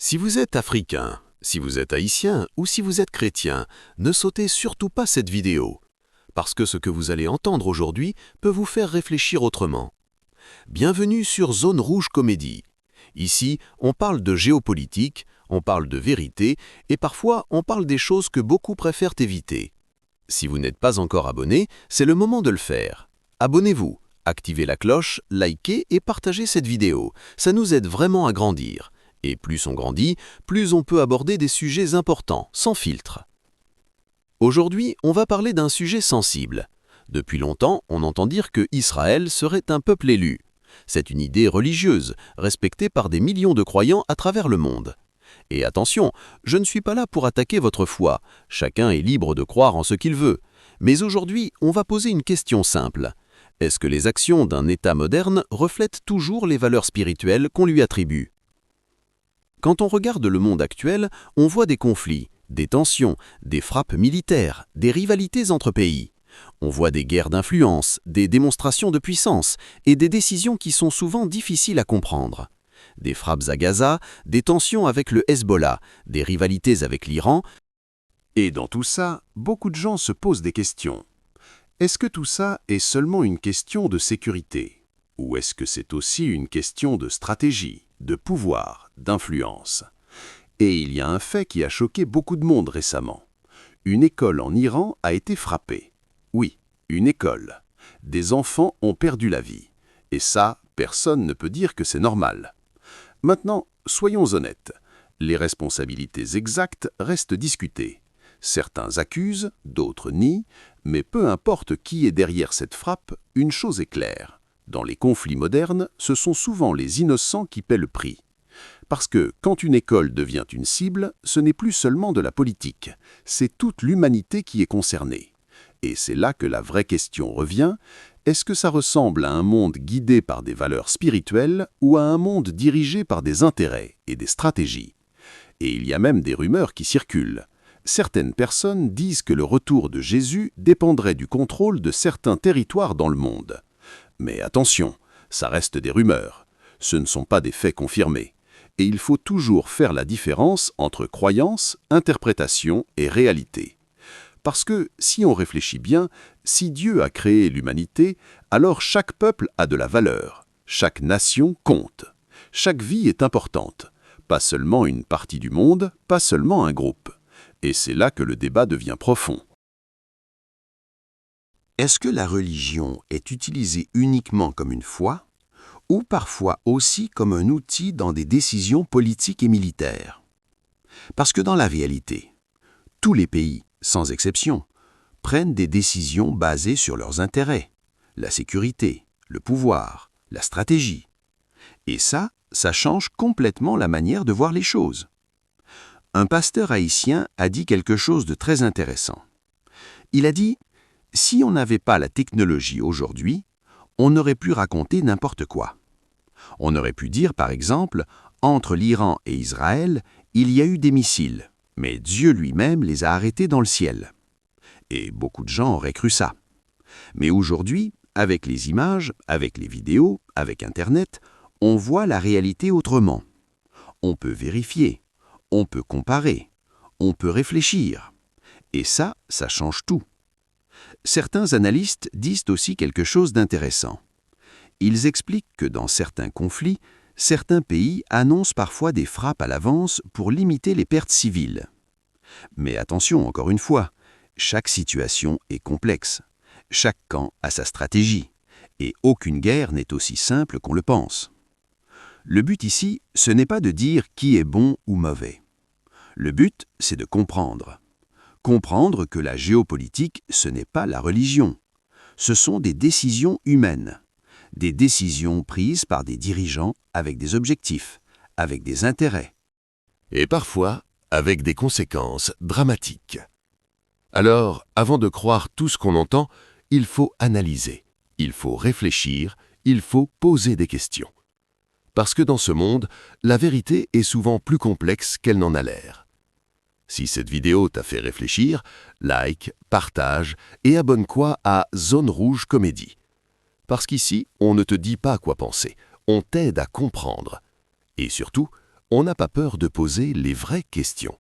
Si vous êtes africain, si vous êtes haïtien ou si vous êtes chrétien, ne sautez surtout pas cette vidéo, parce que ce que vous allez entendre aujourd'hui peut vous faire réfléchir autrement. Bienvenue sur Zone Rouge Comédie. Ici, on parle de géopolitique, on parle de vérité et parfois on parle des choses que beaucoup préfèrent éviter. Si vous n'êtes pas encore abonné, c'est le moment de le faire. Abonnez-vous, activez la cloche, likez et partagez cette vidéo. Ça nous aide vraiment à grandir. Et plus on grandit, plus on peut aborder des sujets importants, sans filtre. Aujourd'hui, on va parler d'un sujet sensible. Depuis longtemps, on entend dire que Israël serait un peuple élu. C'est une idée religieuse, respectée par des millions de croyants à travers le monde. Et attention, je ne suis pas là pour attaquer votre foi. Chacun est libre de croire en ce qu'il veut. Mais aujourd'hui, on va poser une question simple. Est-ce que les actions d'un État moderne reflètent toujours les valeurs spirituelles qu'on lui attribue ? Quand on regarde le monde actuel, on voit des conflits, des tensions, des frappes militaires, des rivalités entre pays. On voit des guerres d'influence, des démonstrations de puissance et des décisions qui sont souvent difficiles à comprendre. Des frappes à Gaza, des tensions avec le Hezbollah, des rivalités avec l'Iran. Et dans tout ça, beaucoup de gens se posent des questions. Est-ce que tout ça est seulement une question de sécurité ? Ou est-ce que c'est aussi une question de stratégie, de pouvoir, d'influence ? Et il y a un fait qui a choqué beaucoup de monde récemment. Une école en Iran a été frappée. Oui, une école. Des enfants ont perdu la vie. Et ça, personne ne peut dire que c'est normal. Maintenant, soyons honnêtes. Les responsabilités exactes restent discutées. Certains accusent, d'autres nient, mais peu importe qui est derrière cette frappe, une chose est claire. Dans les conflits modernes, ce sont souvent les innocents qui paient le prix. Parce que quand une école devient une cible, ce n'est plus seulement de la politique, c'est toute l'humanité qui est concernée. Et c'est là que la vraie question revient, est-ce que ça ressemble à un monde guidé par des valeurs spirituelles ou à un monde dirigé par des intérêts et des stratégies ? Et il y a même des rumeurs qui circulent. Certaines personnes disent que le retour de Jésus dépendrait du contrôle de certains territoires dans le monde. Mais attention, ça reste des rumeurs. Ce ne sont pas des faits confirmés. Et il faut toujours faire la différence entre croyance, interprétation et réalité. Parce que, si on réfléchit bien, si Dieu a créé l'humanité, alors chaque peuple a de la valeur. Chaque nation compte. Chaque vie est importante. Pas seulement une partie du monde, pas seulement un groupe. Et c'est là que le débat devient profond. Est-ce que la religion est utilisée uniquement comme une foi, ou parfois aussi comme un outil dans des décisions politiques et militaires? Parce que dans la réalité, tous les pays, sans exception, prennent des décisions basées sur leurs intérêts, la sécurité, le pouvoir, la stratégie. Et ça change complètement la manière de voir les choses. Un pasteur haïtien a dit quelque chose de très intéressant. Il a dit « Si on n'avait pas la technologie aujourd'hui, on aurait pu raconter n'importe quoi. On aurait pu dire, par exemple, entre l'Iran et Israël, il y a eu des missiles, mais Dieu lui-même les a arrêtés dans le ciel. » Et beaucoup de gens auraient cru ça. Mais aujourd'hui, avec les images, avec les vidéos, avec Internet, on voit la réalité autrement. On peut vérifier, on peut comparer, on peut réfléchir. Et ça change tout. Certains analystes disent aussi quelque chose d'intéressant. Ils expliquent que dans certains conflits, certains pays annoncent parfois des frappes à l'avance pour limiter les pertes civiles. Mais attention, encore une fois, chaque situation est complexe. Chaque camp a sa stratégie. Et aucune guerre n'est aussi simple qu'on le pense. Le but ici, ce n'est pas de dire qui est bon ou mauvais. Le but, c'est de comprendre. Comprendre que la géopolitique, ce n'est pas la religion. Ce sont des décisions humaines. Des décisions prises par des dirigeants avec des objectifs, avec des intérêts. Et parfois, avec des conséquences dramatiques. Alors, avant de croire tout ce qu'on entend, il faut analyser, il faut réfléchir, il faut poser des questions. Parce que dans ce monde, la vérité est souvent plus complexe qu'elle n'en a l'air. Si cette vidéo t'a fait réfléchir, like, partage et abonne-toi à Zone Rouge Comédie. Parce qu'ici, on ne te dit pas quoi penser, on t'aide à comprendre. Et surtout, On n'a pas peur de poser les vraies questions.